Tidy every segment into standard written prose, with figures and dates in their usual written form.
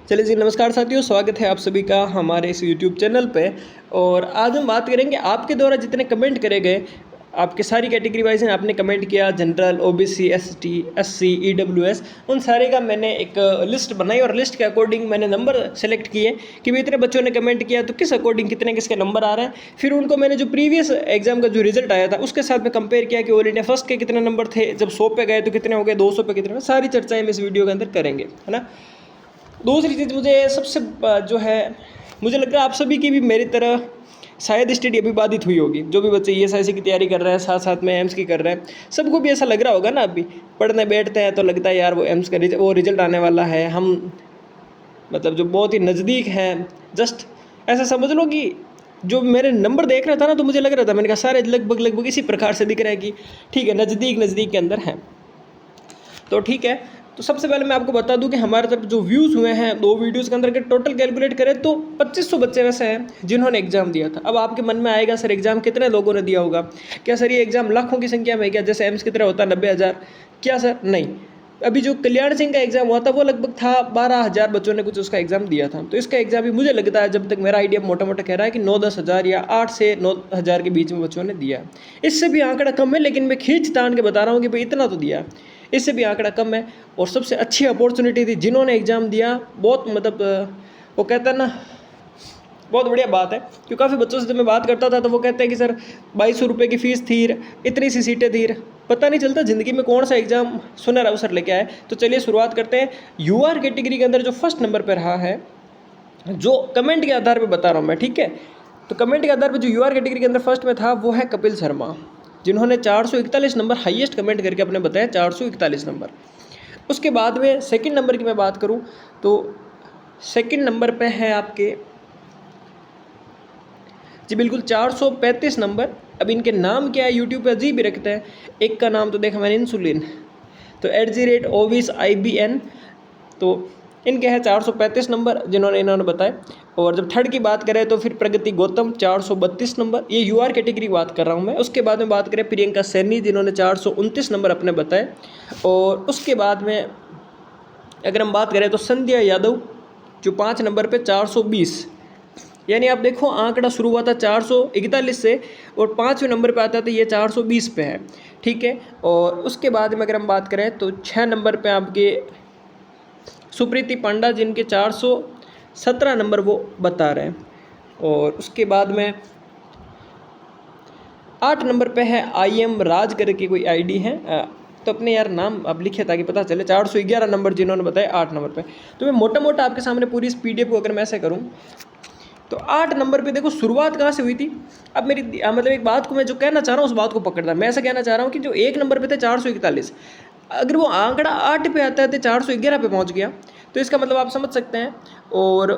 चलिए जी, नमस्कार साथियों, स्वागत है आप सभी का हमारे इस यूट्यूब चैनल पे। और आज हम बात करेंगे आपके द्वारा जितने कमेंट करे गए, आपके सारी कैटेगरी वाइज हैं, आपने कमेंट किया general, OBC, ST, SC, EWS, उन सारे का मैंने एक लिस्ट बनाई और लिस्ट के अकॉर्डिंग मैंने नंबर सेलेक्ट किए कि भाई इतने बच्चों ने कमेंट किया तो किस अकॉर्डिंग कितने किसके नंबर आ रहे हैं। फिर उनको मैंने जो प्रीवियस एग्जाम का जो रिजल्ट आया था उसके साथ में कंपेयर किया कि ऑल इंडिया फर्स्ट के कितने नंबर थे, जब 100 पे गए तो कितने हो गए, 200 पे कितने, सारी चर्चाएं हम इस वीडियो के अंदर करेंगे, है ना। दूसरी चीज़ मुझे सबसे जो है, मुझे लग रहा है आप सभी की भी मेरी तरह शायद स्टडी अभी बाधित हुई होगी। जो भी बच्चे ईएसआईसी की तैयारी कर रहे हैं, साथ साथ में एम्स की कर रहे हैं, सबको भी ऐसा लग रहा होगा ना। अभी पढ़ने बैठते हैं तो लगता है यार वो एम्स का वो रिजल्ट आने वाला है, हम मतलब जो बहुत ही नज़दीक हैं। जस्ट ऐसा समझ लो कि जो मेरे नंबर देख रहा था ना, तो मुझे लग रहा था, मैंने कहा सारे लगभग इसी प्रकार से दिख रहा है कि ठीक है, नज़दीक के अंदर हैं। तो ठीक है, तो सबसे पहले मैं आपको बता दूं कि हमारे तरफ जो व्यूज़ हुए हैं 2 वीडियोज़ के अंदर के टोटल कैलकुलेट करें तो 2500 बच्चे वैसे हैं जिन्होंने एग्ज़ाम दिया था। अब आपके मन में आएगा सर एग्ज़ाम कितने लोगों ने दिया होगा, क्या सर ये एग्ज़ाम लाखों की संख्या में है क्या, जैसे एम्स की तरह होता है 90,000? क्या सर, नहीं। अभी जो कल्याण सिंह का एग्ज़ाम हुआ था वो लगभग था 12,000 बच्चों ने कुछ उसका एग्ज़ाम दिया था। तो इसका एग्ज़ाम भी मुझे लगता है, जब तक मेरा आइडिया मोटा मोटा कह रहा है कि 9-10 हज़ार या 8 से 9,000 के बीच में बच्चों ने दिया। इससे भी आंकड़ा कम है, लेकिन मैं खींच तान के बता रहा हूँ कि भाई इतना तो दिया, इससे भी आंकड़ा कम है। और सबसे अच्छी अपॉर्चुनिटी थी जिन्होंने एग्ज़ाम दिया, बहुत मतलब वो कहता है ना, बहुत बढ़िया बात है। क्योंकि काफ़ी बच्चों से जब मैं बात करता था तो वो कहते हैं कि सर 2200 रुपये की फ़ीस थी, इतनी सी सीटें थी, पता नहीं चलता ज़िंदगी में कौन सा एग्ज़ाम सुनहरा अवसर लेके आए। तो चलिए शुरुआत करते हैं। यूआर कैटेगरी के अंदर जो फर्स्ट नंबर पर रहा है, जो कमेंट के आधार पर बता रहा हूँ मैं, ठीक है। तो कमेंट के आधार पर जो यूआर कैटेगरी के अंदर फर्स्ट में था वो है कपिल शर्मा, जिन्होंने 441 नंबर हाईएस्ट कमेंट करके अपने बताया, 441 नंबर। उसके बाद में सेकंड नंबर की मैं बात करूं तो सेकंड नंबर पे है आपके, जी बिल्कुल, 435 नंबर। अब इनके नाम क्या है, यूट्यूब पे अजीब ही रखते हैं। एक का नाम तो देखा मैंने, इंसुलिन, तो @OVISIBN, तो इनके हैं 435 नंबर इन्होंने बताए। और जब थर्ड की बात करें तो फिर प्रगति गौतम 432 नंबर, ये यूआर कैटेगरी की बात कर रहा हूँ मैं। उसके बाद में बात करें प्रियंका सैनी, जिन्होंने 429 नंबर अपने बताए। और उसके बाद में अगर हम बात करें तो संध्या यादव, जो 5 नंबर पे 420, यानी आप देखो आंकड़ा शुरू हुआ था 441 से और 5वें नंबर पे आता था ये 420 पे है, ठीक है। और उसके बाद में अगर हम बात करें तो 6 नंबर पे आपके सुप्रीति पांडा, जिनके 417 नंबर वो बता रहे हैं। और उसके बाद में 8 नंबर पे है IM राज करके कोई आईडी है, तो अपने यार नाम अब लिखे ताकि पता चले। 411 नंबर जिन्होंने बताए 8 नंबर पे। तो मैं मोटा मोटा आपके सामने पूरी इस PDF को अगर मैं ऐसे करूँ तो 8 नंबर पे देखो शुरुआत कहाँ से हुई थी। अब मेरी मतलब एक बात को मैं जो कहना चाह रहा हूँ उस बात को पकड़ना, मैं ऐसा कहना चाह रहा हूँ कि जो 1 नंबर पे थे 441, अगर वो आंकड़ा 8 पे आता है तो 411 पे पहुँच गया, तो इसका मतलब आप समझ सकते हैं। और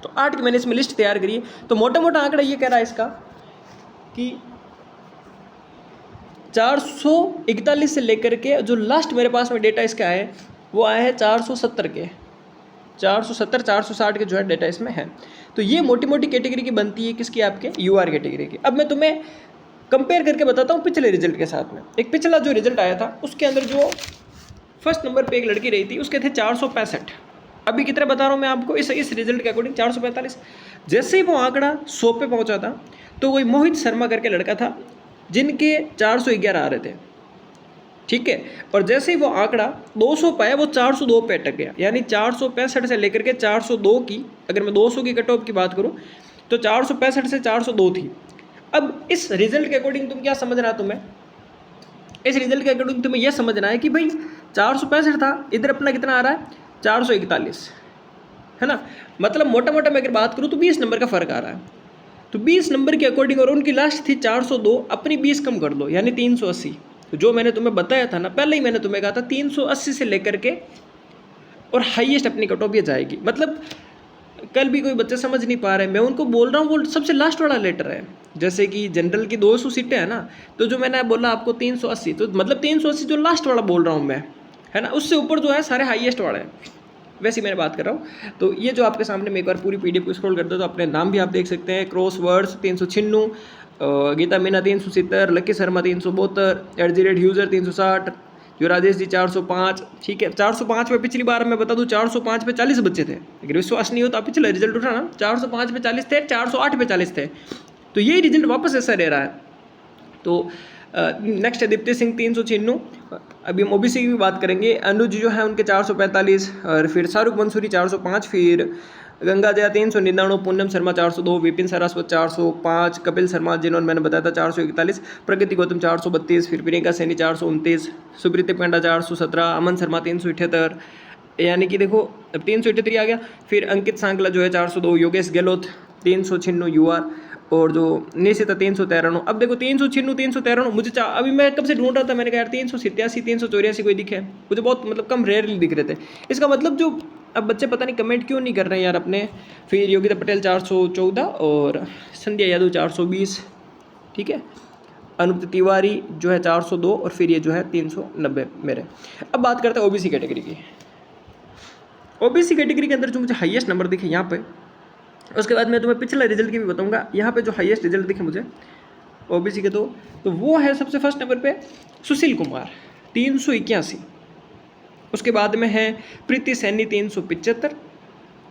तो 8 की मैंने इसमें लिस्ट तैयार करी है। तो मोटा मोटा आंकड़ा ये कह रहा है इसका कि 441 से लेकर के जो लास्ट मेरे पास में डेटा इसका है वो आया है 470 के, 470 460 के जो है डेटा इसमें है। तो ये मोटी मोटी कैटेगरी की बनती है किसकी, आपके यूआर कैटेगरी की। अब मैं तुम्हें कंपेयर करके बताता हूँ पिछले रिजल्ट के साथ में। एक पिछला जो रिजल्ट आया था उसके अंदर जो फर्स्ट नंबर पे एक लड़की रही थी उसके थे 465। अभी कितने बता रहा हूँ मैं आपको इस रिजल्ट के अकॉर्डिंग, 445। जैसे ही वो आंकड़ा 100 पे पहुँचा था तो कोई मोहित शर्मा करके लड़का था जिनके 411 आ रहे थे, ठीक है। और जैसे ही वो आंकड़ा 200 पाया वो 402 पे अटक गया, यानी 465 से लेकर के 402 की, अगर मैं 200 की कट ऑफ की बात करूं तो 465 से 402 थी। अब इस रिजल्ट के अकॉर्डिंग तुम क्या समझ रहा, तुम्हें इस रिजल्ट के अकॉर्डिंग तुम्हें यह समझना है कि भाई 465 था, इधर अपना कितना आ रहा है 441, है ना। मतलब मोटा मोटा मैं अगर बात करूँ तो 20 नंबर का फ़र्क आ रहा है। तो 20 नंबर के अकॉर्डिंग, और उनकी लास्ट थी 402, अपनी 20 कम कर दो यानी 380। तो जो मैंने तुम्हें बताया था ना, पहले ही मैंने तुम्हें कहा था 380 से लेकर के और हाईएस्ट अपनी कट ऑफ ये जाएगी। मतलब कल भी कोई बच्चे समझ नहीं पा रहे, मैं उनको बोल रहा हूँ वो सबसे लास्ट वाला लेटर है। जैसे कि जनरल की 200 सीटें हैं ना, तो जो मैंने बोला आपको 380, तो मतलब 380 जो लास्ट वाला बोल रहा हूँ मैं, है ना। उससे ऊपर जो है सारे हाईएस्ट वाले हैं, वैसी मैंने बात कर रहा हूँ। तो ये जो आपके सामने मैं एक बार पूरी PDF को स्क्रॉल करते हो तो अपने नाम भी आप देख सकते हैं। Cross words 396, Geeta Meena 370, Lucky Sharma 372, @user 360, जो राजेश जी 405, ठीक है। 405 पे पिछली बार मैं बता दूं 405 पे 40 बच्चे थे। अगर विश्वास नहीं हो तो आप पिछला रिजल्ट उठाना, 405 पे 40 थे, 408 पे 40 थे, तो यही रिजल्ट वापस ऐसा रह रहा है। तो नेक्स्ट है दीप्ति सिंह 396। अभी हम ओबीसी की भी बात करेंगे। अनुज जो है उनके 445, और फिर शाहरुख मंसूरी 405, फिर गंगा जया 399, पूनम शर्मा 402, विपिन सरस्वत 405, कपिल शर्मा जिन्होंने मैंने बताया था 441, प्रगति गौतम 432, फिर प्रियंका सैनी 429, सुब्रत पांडा 417, अमन शर्मा 378, यानी कि देखो अब 378 आ गया। फिर अंकित सांकला जो है 402, योगेश गहलोत 396 यूआर, और जो निशिता 393। अब देखो 396 393 मुझे अभी मैं कब से ढूंढ रहा था, मैंने कहा यार 387 384 कोई दिखे, मुझे बहुत मतलब कम रेयरली दिख रहे थे। इसका मतलब जो अब बच्चे पता नहीं कमेंट क्यों नहीं कर रहे हैं यार अपने। फिर योगिता पटेल 414 और संध्या यादव 420, ठीक है। अनुप तिवारी जो है 402 और फिर ये जो है 390 मेरे। अब बात करते हैं ओबीसी कैटेगरी की। ओबीसी कैटेगरी के अंदर जो मुझे हाईएस्ट नंबर दिखे यहाँ पे, उसके बाद मैं तुम्हें पिछला रिजल्ट की भी बताऊंगा। यहाँ पे जो हाईएस्ट रिजल्ट दिखे मुझे ओबीसी के तो वो है सबसे फर्स्ट नंबर पे सुशील कुमार 381, उसके बाद में है प्रीति सैनी 375,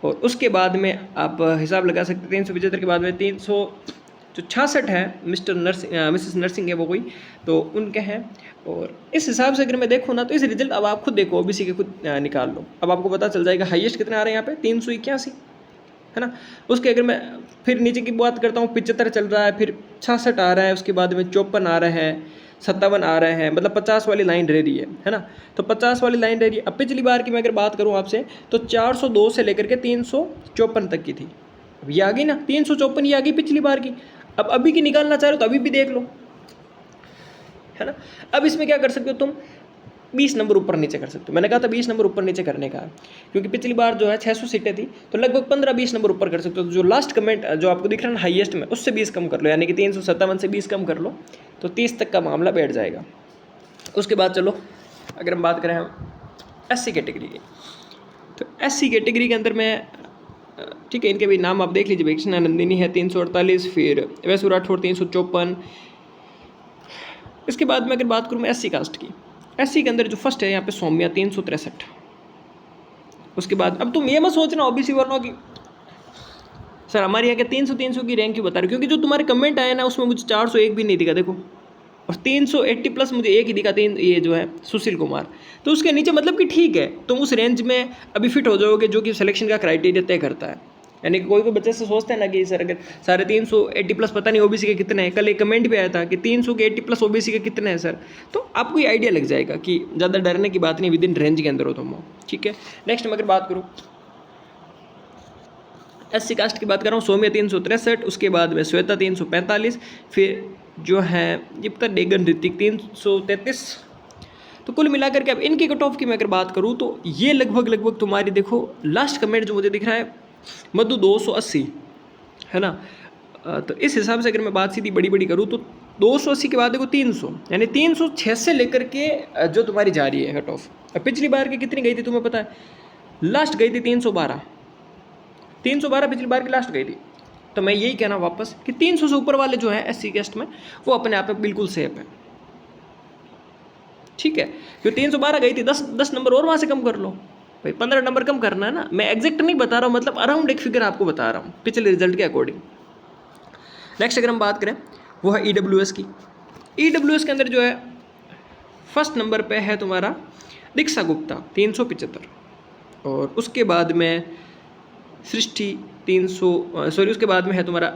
और उसके बाद में आप हिसाब लगा सकते हैं 375 के बाद में 366 है मिस्टर नर्सिंग मिसेस नर्सिंग है वो कोई, तो उनके हैं। और इस हिसाब से अगर मैं देखूँ ना तो इस रिजल्ट अब आप खुद देखो, ओबीसी के खुद निकाल लो, अब आपको पता चल जाएगा हाईएस्ट कितने आ रहे हैं यहाँ पे 381, है ना। उसके अगर मैं फिर नीचे की बात करता हूँ 75 चल रहा है, फिर 66 आ रहा है, उसके बाद में 54 आ रहे हैं, 57 आ रहे हैं, मतलब 50 वाली लाइन रह रही है ना। तो 50 वाली लाइन रह रही है। अब पिछली बार की मैं अगर बात करूँ आपसे तो 402 से लेकर के 354 तक की थी, अब ये आ गई ना 354, ये आ गई पिछली बार की। अब अभी की निकालना चाह रहे हो तो अभी भी देख लो, है ना। अब इसमें क्या कर सकते हो तुम, 20 नंबर ऊपर नीचे कर सकते हो। मैंने कहा था 20 नंबर ऊपर नीचे करने का, क्योंकि पिछली बार जो है 600 सीटें थी, तो लगभग 15-20 नंबर ऊपर कर सकते हो। तो जो लास्ट कमेंट जो आपको दिख रहा है ना हाईएस्ट में, उससे 20 कम कर लो, यानी कि 357 से 20 कम कर लो, तो 30 तक का मामला बैठ जाएगा। उसके बाद चलो अगर हम बात करें हम SC कैटेगरी की, तो SC कैटेगरी के अंदर में ठीक है, इनके भी नाम आप देख लीजिए। भीक्षणा नंदिनी है 348, फिर वैसु राठौर 354। इसके बाद में अगर बात करूँ मैं SC कास्ट की, SC के अंदर जो फर्स्ट है यहाँ पे सौम्या 363। उसके बाद अब तुम ये मत सोचना ओबीसी वालों की सर हमारे यहाँ के 300 की रैंक क्यों बता रहे हो, क्योंकि जो तुम्हारे कमेंट आए ना उसमें मुझे 401 भी नहीं दिखा, देखो, और 380 प्लस मुझे एक ही दिखा, ये जो है सुशील कुमार। तो उसके नीचे मतलब कि ठीक है तुम उस रेंज में अभी फिट हो जाओगे जो कि सिलेक्शन का क्राइटेरिया तय करता है। यानी कि कोई बच्चे से सोचते हैं ना कि सर अगर सारे 380 प्लस पता नहीं ओबीसी के कितने हैं, कल एक कमेंट भी आया था कि 300 के 80 प्लस ओबीसी के कितने हैं सर, तो आपको ये आइडिया लग जाएगा कि ज़्यादा डरने की बात नहीं, विद इन रेंज के अंदर हो तुम, ठीक है। नेक्स्ट मैं अगर बात करूँ SC कास्ट की बात कर रहा हूँ, सौम्या 363, उसके बाद में श्वेता 345, फिर जो है युक्ता डेगन ऋतिक 333। तो कुल मिलाकर के अब इनकी कट ऑफ की मैं अगर बात करूँ तो ये लगभग तुम्हारी देखो लास्ट कमेंट जो मुझे दिख रहा है मधु 280, है ना। तो इस हिसाब से अगर मैं बात सीधी बड़ी करूँ तो 280 के बाद देखो 300, यानी 306 से लेकर के जो तुम्हारी जा रही है कट ऑफ। अब पिछली बार की कितनी गई थी तुम्हें पता है, लास्ट गई थी 312 पिछली बार की लास्ट गई थी। तो मैं यही कहना वापस कि 300 से ऊपर वाले जो है SC कास्ट में वो अपने आप में बिल्कुल सेफ है, ठीक है। जो 312 गई थी 10 नंबर और वहाँ से कम कर लो भाई, 15 नंबर कम करना है ना। मैं एग्जैक्ट नहीं बता रहा हूँ, मतलब अराउंड एक फिगर आपको बता रहा हूँ पिछले रिजल्ट के अकॉर्डिंग। नेक्स्ट अगर हम बात करें वो है EWS की। EWS के अंदर जो है फर्स्ट नंबर पे है तुम्हारा दीक्षा गुप्ता 375, और उसके बाद में सृष्टि 300 उसके बाद में है तुम्हारा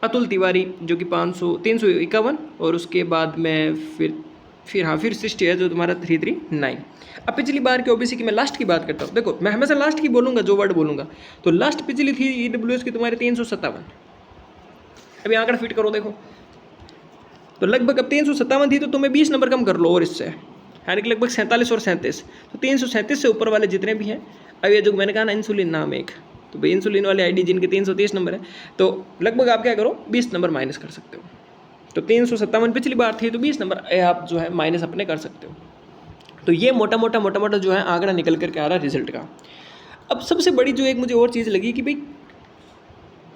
अतुल तिवारी जो कि 351, और उसके बाद में फिर सृष्टि है जो तुम्हारा 339। अब पिछली बार के ओबीसी की मैं लास्ट की बात करता हूँ, देखो मैं हमेशा लास्ट की बोलूँगा जो वर्ड बोलूँगा, तो लास्ट पिछली थी EWS की तुम्हारी 357। अभी आंकड़ा फिट करो देखो, तो लगभग अब 357 थी तो तुम्हें 20 नंबर कम कर लो और इससे, यानी कि लगभग 47 और 37, तो 337 से ऊपर वाले जितने भी हैं। अब ये जो मैंने कहा ना इंसुलिन नाम एक, तो भाई इंसुलिन वाले आईडी जिनके 330 नंबर है, तो लगभग आप क्या करो 20 नंबर माइनस कर सकते हो। तो 357 पिछली बार थी तो 20 नंबर आप जो है माइनस अपने कर सकते हो। तो ये मोटा मोटा जो है आंकड़ा निकल करके आ रहा है रिजल्ट का। अब सबसे बड़ी जो एक मुझे और चीज़ लगी कि भाई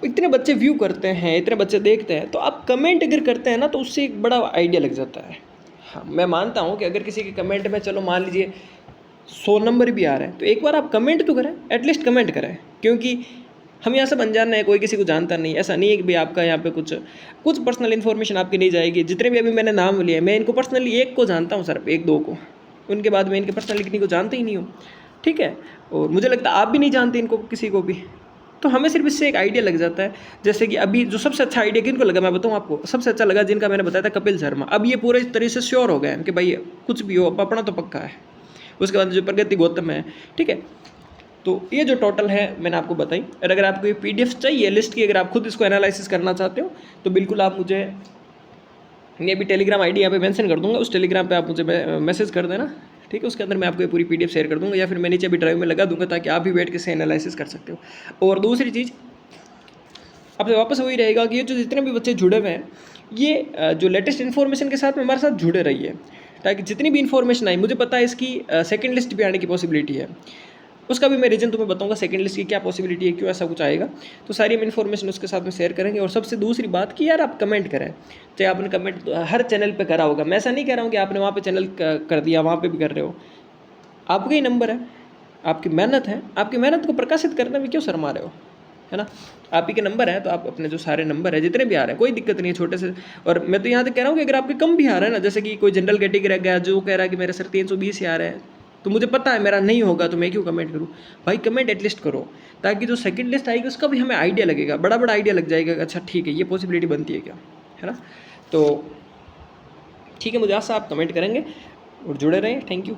इतने बच्चे व्यू करते हैं, इतने बच्चे देखते हैं, तो आप कमेंट अगर करते हैं ना तो उससे एक बड़ा आइडिया लग जाता है। हाँ, मैं मानता हूँ कि अगर किसी के कमेंट में चलो मान लीजिए 100 नंबर भी आ रहे हैं तो एक बार आप कमेंट तो करें, एटलीस्ट कमेंट करें, क्योंकि हम यहाँ सब अनजान है, कोई किसी को जानता नहीं। ऐसा नहीं है कि भाई आपका यहाँ पे कुछ पर्सनल इन्फॉर्मेशन आपकी नहीं जाएगी। जितने भी अभी मैंने नाम लिए मैं इनको पर्सनली एक को जानता हूँ सिर्फ, एक दो को, उनके बाद मैं इनके पर्सनली किसी को जानते ही नहीं हूँ, ठीक है। और मुझे लगता है आप भी नहीं जानते इनको किसी को भी, तो हमें सिर्फ इससे एक आइडिया लग जाता है। जैसे कि अभी जो सबसे अच्छा आइडिया किनको लगा मैं बताऊँ आपको, सबसे अच्छा लगा जिनका मैंने बताया था कपिल शर्मा। अब ये पूरे तरह से श्योर हो गए हैं कि भाई कुछ भी हो अपना तो पक्का है। उसके बाद जो प्रगति गौतम है, ठीक है। तो ये जो टोटल है मैंने आपको बताई। और अगर आपको ये PDF चाहिए लिस्ट की, अगर आप खुद इसको एनालिसिस करना चाहते हो तो बिल्कुल आप मुझे, मैं भी टेलीग्राम ID यहाँ पे मेंशन कर दूंगा, उस टेलीग्राम पे आप मुझे मैसेज कर देना, ठीक है। उसके अंदर मैं आपको ये पूरी PDF शेयर कर दूंगा, या फिर मैं नीचे भी ड्राइव में लगा दूंगा ताकि आप भी बैठ के से एनालिसिस कर सकते हो। और दूसरी चीज़ आपसे वापस वही रहेगा कि ये जो जितने भी बच्चे जुड़े हुए हैं, ये जो लेटेस्ट इन्फॉर्मेशन के साथ में हमारे साथ जुड़े रहिए, ताकि जितनी भी इन्फॉर्मेशन आई, मुझे पता है इसकी सेकंड लिस्ट भी आने की पॉसिबिलिटी है, उसका भी मैं रीजन तुम्हें बताऊंगा सेकंड लिस्ट की क्या पॉसिबिलिटी है, क्यों ऐसा कुछ आएगा। तो सारी हम इन्फॉर्मेशन उसके साथ में शेयर करेंगे। और सबसे दूसरी बात कि यार आप कमेंट करें, चाहे आपने कमेंट हर चैनल पे करा होगा, मैं ऐसा नहीं कह रहा हूँ कि आपने वहाँ पे चैनल कर दिया वहाँ पे भी कर रहे हो, आपका ही नंबर है, आपकी मेहनत है, आपकी मेहनत को प्रकाशित करने में क्यों शर्मा रहे हो, है ना। आप ही के नंबर है तो आप अपने जो सारे नंबर है जितने भी आ रहे हैं, कोई दिक्कत नहीं है छोटे से। और मैं तो यहाँ तक कह रहा हूँ कि अगर आपके कम भी आ रहा है ना, जैसे कि कोई जनरल कैटेगरी गया जो कह रहा है कि मेरे सर 320 ही आ रहे हैं, तो मुझे पता है मेरा नहीं होगा तो मैं क्यों कमेंट करूँ। भाई कमेंट एटलीस्ट करो, ताकि जो सेकंड लिस्ट आएगी उसका भी हमें आइडिया लगेगा, बड़ा बड़ा आइडिया लग जाएगा, अच्छा ठीक है ये पॉसिबिलिटी बनती है क्या, है ना। तो ठीक है, मुझे आशा आप कमेंट करेंगे और जुड़े रहें। Thank you.